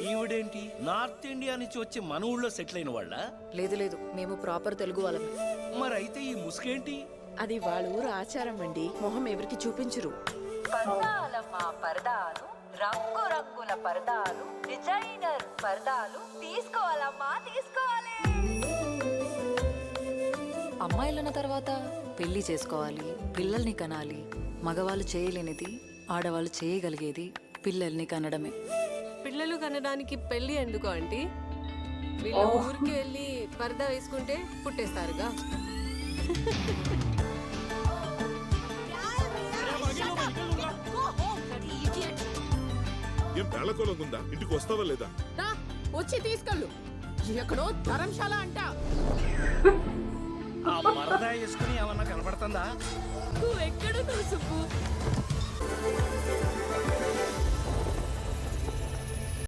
ఈవిడేంటి north India నుంచి వచ్చి మన ఊళ్ళో సెటిల్ అయిన వాళ్ళ? లేదు లేదు, మేము ప్రాపర్ తెలుగు వాళ్ళమే. మరైతే ఈ ముసుగేంటి? అది వాళ్ళ ఊరు ఆచారం అండి, మొహం ఎవరికి చూపించరు. పర్దాలమ్మా పరదాలు, రంగు రంగుల పరదాలు, డిజైనర్ పరదాలు తీసుకోవాలమ్మా తీసుకోవాలి. అమ్మాయిలన్న తర్వాత పెళ్లి చేసుకోవాలి, పిల్లల్ని కనాలి. మగవాళ్ళు చేయలేనిది ఆడవాళ్ళు చేయగలిగేది పిల్లల్ని కనడమే. పిల్లలు కనడానికి పెళ్లి ఎందుకు ఆంటీ? వీళ్ళ ఊరికి వెళ్ళి పరదా వేసుకుంటే పుట్టేస్తారుగా. ఏం పేళకోలం ఉందా? ఇంటికి వస్తావా లేదా? వచ్చి తీసుకెళ్ళు. ఎక్కడో ధర్మశాల అంట. ఆ పరదా వేసుకుని ఏమన్నా కనపడుతుందా? నువ్వు ఎక్కడ నువ్వు సుబ్బు?